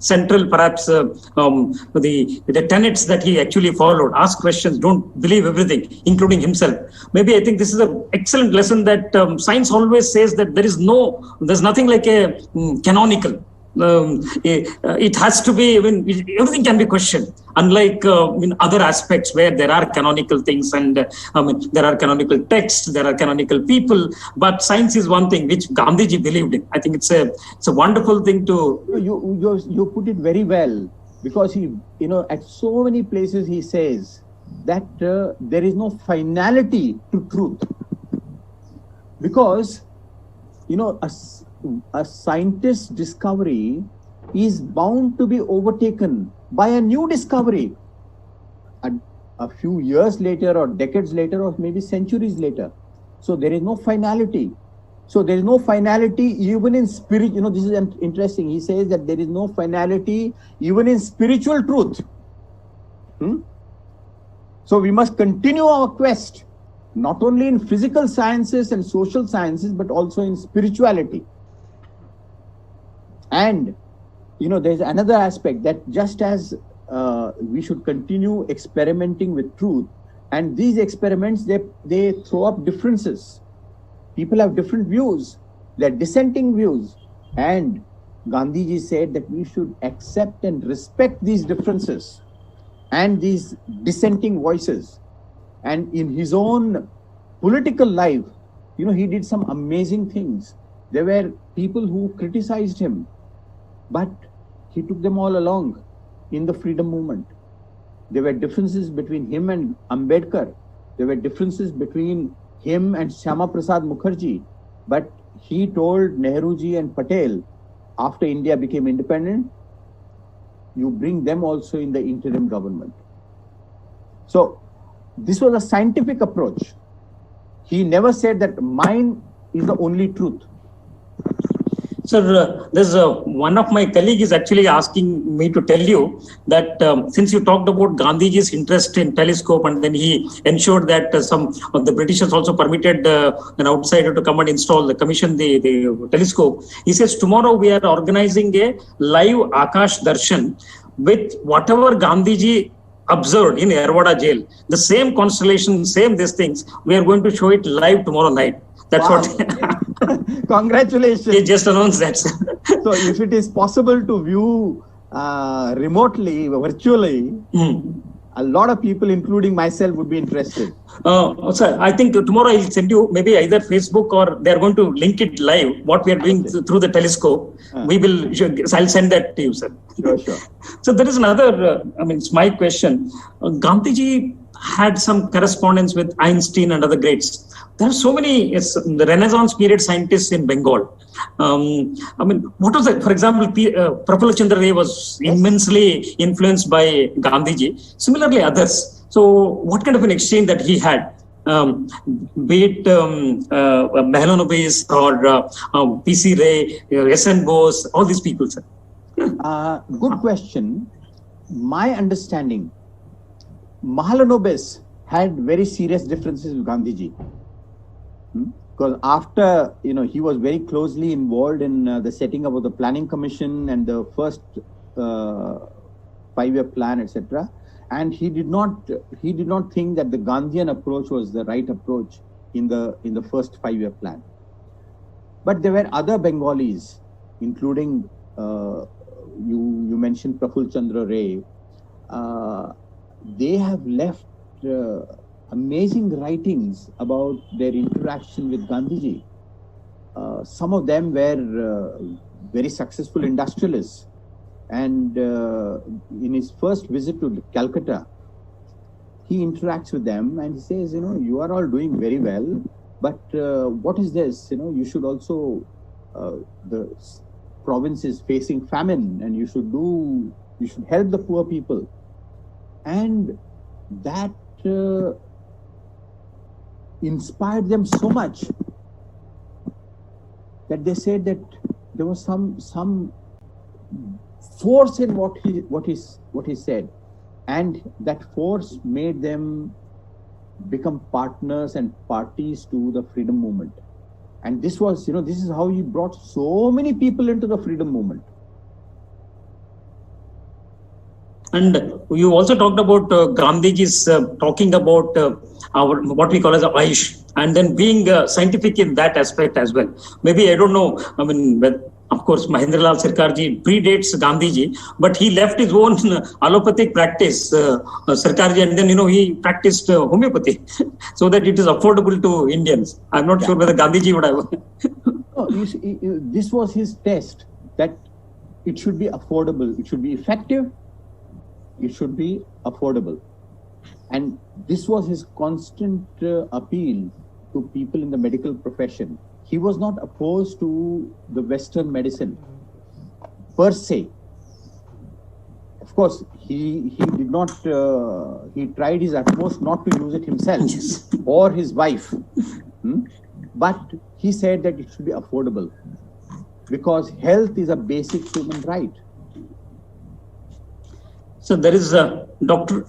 Speaker 1: central, perhaps, the tenets that he actually followed. Ask questions, don't believe everything, including himself. Maybe I think this is an excellent lesson that science always says that there's nothing like a canonical. It has to be, everything can be questioned, unlike in other aspects where there are canonical things and there are canonical texts, there are canonical people, but science is one thing which Gandhiji believed in. I think it's a wonderful thing to...
Speaker 2: You put it very well, because he, at so many places he says that there is no finality to truth. Because, a scientist's discovery is bound to be overtaken by a new discovery a few years later or decades later or maybe centuries later. So there is no finality. So there is no finality even in spirit. This is interesting. He says that there is no finality even in spiritual truth. So we must continue our quest, not only in physical sciences and social sciences, but also in spirituality. And, there's another aspect that just as we should continue experimenting with truth, and these experiments, they throw up differences. People have different views, they're dissenting views. And Gandhiji said that we should accept and respect these differences and these dissenting voices. And in his own political life, he did some amazing things. There were people who criticized him, but he took them all along in the freedom movement. There were differences between him and Ambedkar. There were differences between him and Shyama Prasad Mukherjee. But he told Nehruji and Patel, after India became independent, you bring them also in the interim government. So this was a scientific approach. He never said that mine is the only truth.
Speaker 1: Sir, there's one of my colleagues is actually asking me to tell you that since you talked about Gandhiji's interest in telescope, and then he ensured that some of the Britishers also permitted an outsider to come and commission the telescope. He says tomorrow we are organizing a live Akash Darshan with whatever Gandhiji observed in Yerwada jail. The same constellation, same these things, we are going to show it live tomorrow night. That's
Speaker 2: wow.
Speaker 1: what...
Speaker 2: Congratulations.
Speaker 1: He just announced that.
Speaker 2: So if it is possible to view remotely, virtually, a lot of people, including myself, would be interested.
Speaker 1: Sir, I think tomorrow I'll send you maybe either Facebook or they're going to link it live, what we are doing through the telescope. I'll send that to you, sir.
Speaker 2: Sure.
Speaker 1: So there is another, it's my question. Gandhiji had some correspondence with Einstein and other greats. There are so many the Renaissance period scientists in Bengal. What was that? For example, Prafulla Chandra Ray was immensely influenced by Gandhiji. Similarly, others. So what kind of an exchange that he had? Be it Mahalanobis or P.C. Ray, S.N. Bose, all these people, sir.
Speaker 2: Good question. My understanding, Mahalanobis had very serious differences with Gandhiji. Because after, he was very closely involved in the setting up of the Planning Commission and the first 5-year plan, etc. And he did not think that the Gandhian approach was the right approach in the first 5-year plan. But there were other Bengalis, including you mentioned Praful Chandra Ray. They have left amazing writings about their interaction with Gandhiji. Some of them were very successful industrialists. And in his first visit to Calcutta, he interacts with them and he says, you are all doing very well, but what is this? You should also, the province is facing famine and you should help the poor people. And that inspired them so much that they said that there was some force in what he said, and that force made them become partners and parties to the freedom movement. And this was, this is how he brought so many people into the freedom movement.
Speaker 1: And you also talked about Gandhiji's talking about our what we call as a Aish, and then being scientific in that aspect as well. Maybe, I don't know, of course, Mahendralal Sarkarji predates Gandhiji, but he left his own allopathic practice, Sarkarji, and then, he practiced homeopathy so that it is affordable to Indians. I'm not sure whether Gandhiji would have.
Speaker 2: No, this was his test, that it should be affordable, it should be effective, it should be affordable. And this was his constant appeal to people in the medical profession. He was not opposed to the Western medicine per se. Of course, he did not, he tried his utmost not to use it himself or his wife. But he said that it should be affordable because health is a basic human right.
Speaker 1: So there is Dr.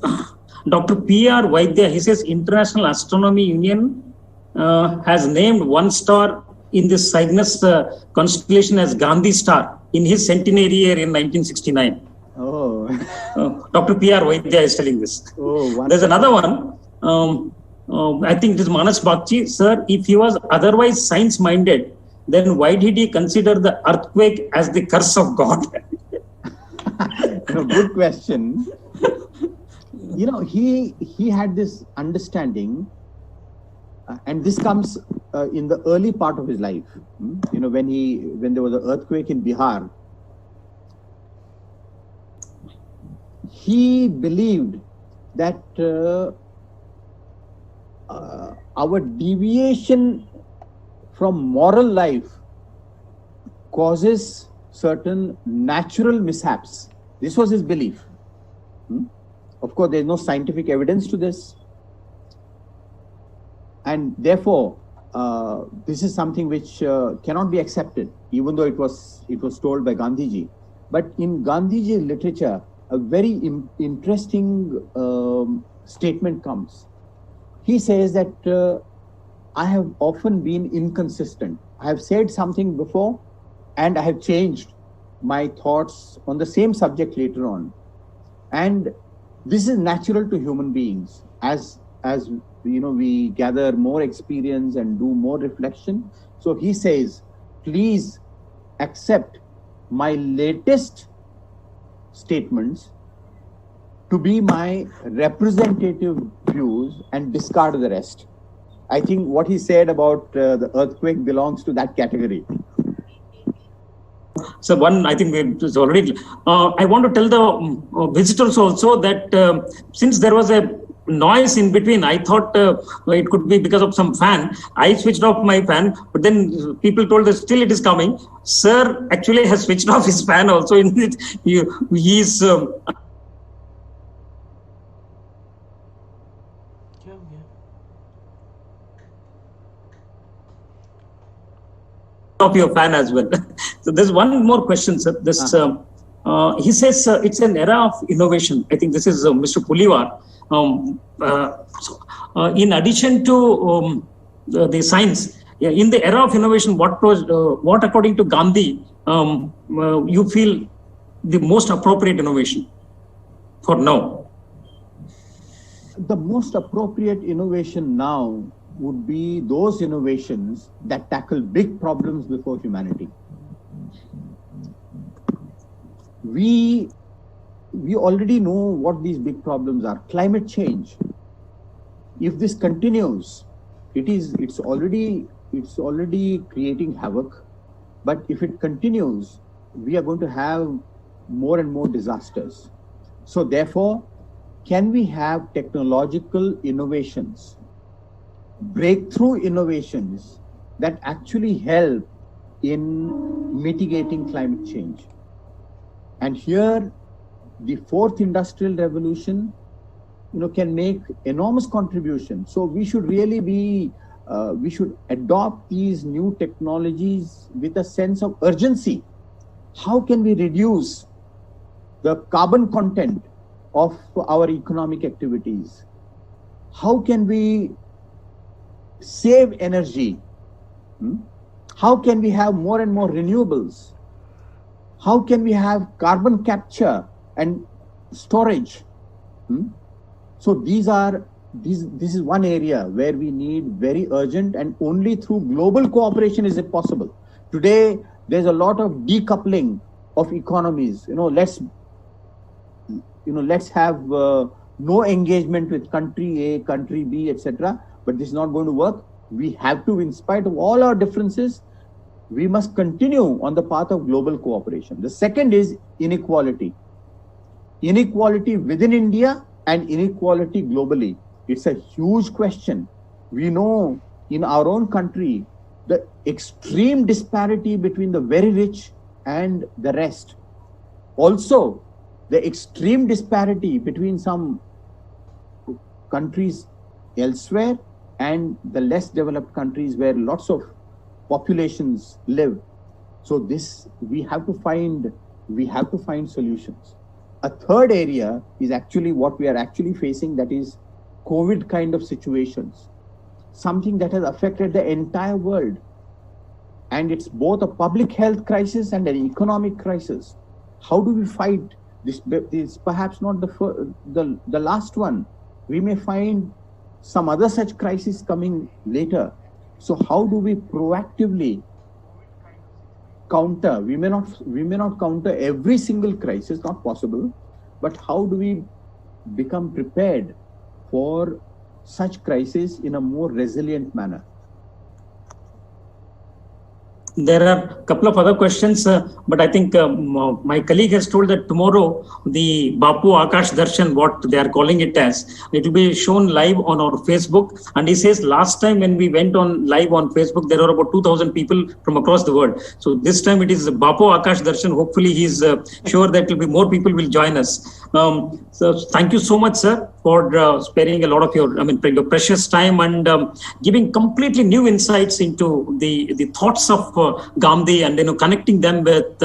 Speaker 1: P.R. Vaidya. He says International Astronomy Union has named one star in the Cygnus constellation as Gandhi star in his centenary year in 1969.
Speaker 2: Oh.
Speaker 1: Dr. P.R. Vaidya is telling this.
Speaker 2: Oh,
Speaker 1: there's another one. I think it is Manas Bagchi. Sir, if he was otherwise science-minded, then why did he consider the earthquake as the curse of God?
Speaker 2: Good question. He had this understanding, and this comes in the early part of his life. When there was an earthquake in Bihar, he believed that our deviation from moral life causes certain natural mishaps. This was his belief. Of course, there is no scientific evidence to this. And therefore, this is something which cannot be accepted, even though it was told by Gandhiji. But in Gandhiji literature, a very interesting statement comes. He says that I have often been inconsistent. I have said something before, and I have changed my thoughts on the same subject later on. And this is natural to human beings. As we gather more experience and do more reflection. So he says, please accept my latest statements to be my representative views and discard the rest. I think what he said about the earthquake belongs to that category.
Speaker 1: So one, I think it's already, I want to tell the visitors also that since there was a noise in between, I thought it could be because of some fan. I switched off my fan, but then people told us still it is coming. Sir actually has switched off his fan also. In it, he is off your fan as well. So there's one more question, sir. This he says it's an era of innovation. I think this is Mr. Puliwar. So in addition to the science, in the era of innovation, what according to Gandhi, you feel the most appropriate innovation for now?
Speaker 2: The most appropriate innovation now would be those innovations that tackle big problems before humanity. We already know what these big problems are. Climate change. If this continues, it's already creating havoc. But if it continues, we are going to have more and more disasters. So therefore, can we have technological innovations, breakthrough innovations that actually help in mitigating climate change? And here, the fourth industrial revolution, can make enormous contribution. So we should really we should adopt these new technologies with a sense of urgency. How can we reduce the carbon content of our economic activities? How can we save energy? How can we have more and more renewables? How can we have carbon capture and storage? So this is one area where we need very urgent, and only through global cooperation is it possible. Today, there's a lot of decoupling of economies. Let's have no engagement with country A, country B, etc. But this is not going to work. We have to, in spite of all our differences, we must continue on the path of global cooperation. The second is inequality. Inequality within India and inequality globally. It's a huge question. We know in our own country, the extreme disparity between the very rich and the rest. Also, the extreme disparity between some countries elsewhere and the less developed countries where lots of populations live. So this, we have to find solutions. A third area is actually what we are actually facing, that is COVID kind of situations. Something that has affected the entire world. And it's both a public health crisis and an economic crisis. How do we fight this? Is perhaps not the last one. We may find some other such crisis coming later. So how do we proactively counter? We may not counter every single crisis, not possible, but how do we become prepared for such crisis in a more resilient manner?
Speaker 1: There are a couple of other questions, but I think my colleague has told that tomorrow the Bapu Akash Darshan, what they are calling it as, it will be shown live on our Facebook. And he says last time when we went on live on Facebook, there were about 2,000 people from across the world. So this time it is Bapu Akash Darshan. Hopefully he's sure that more people will join us. So thank you so much, sir, for sparing a lot of your precious time and giving completely new insights into the thoughts of Gandhi, and connecting them with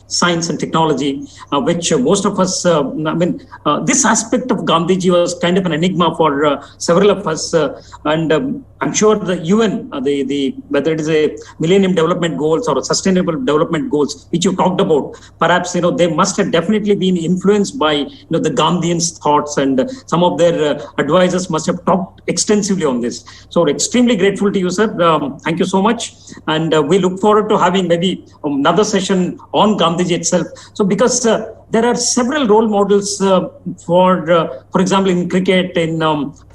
Speaker 1: science and technology, which most of us, this aspect of Gandhiji was kind of an enigma for several of us, and I'm sure the UN, whether it is a Millennium Development Goals or Sustainable Development Goals, which you talked about, perhaps they must have definitely been influenced by the Gandhians' thoughts, and some of their advisors must have talked extensively on this. So we're extremely grateful to you, sir. Thank you so much, and we look forward to having maybe another session on Gandhiji itself. So because there are several role models for example, in cricket, in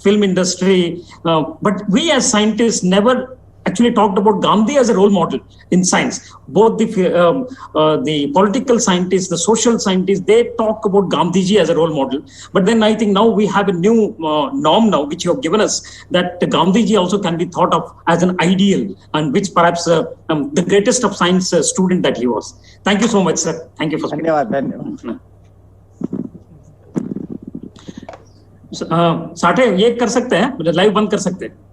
Speaker 1: film industry, but we as scientists never actually talked about Gandhi as a role model in science. Both the political scientists, the social scientists, they talk about Gandhiji as a role model. But then I think now we have a new norm now, which you have given us, that Gandhiji also can be thought of as an ideal, and which perhaps the greatest of science student that he was. Thank you so much, sir. Thank you for speaking.
Speaker 2: धन्यवाद.
Speaker 1: साठे ये कर सकते हैं, live बंद कर सकते हैं.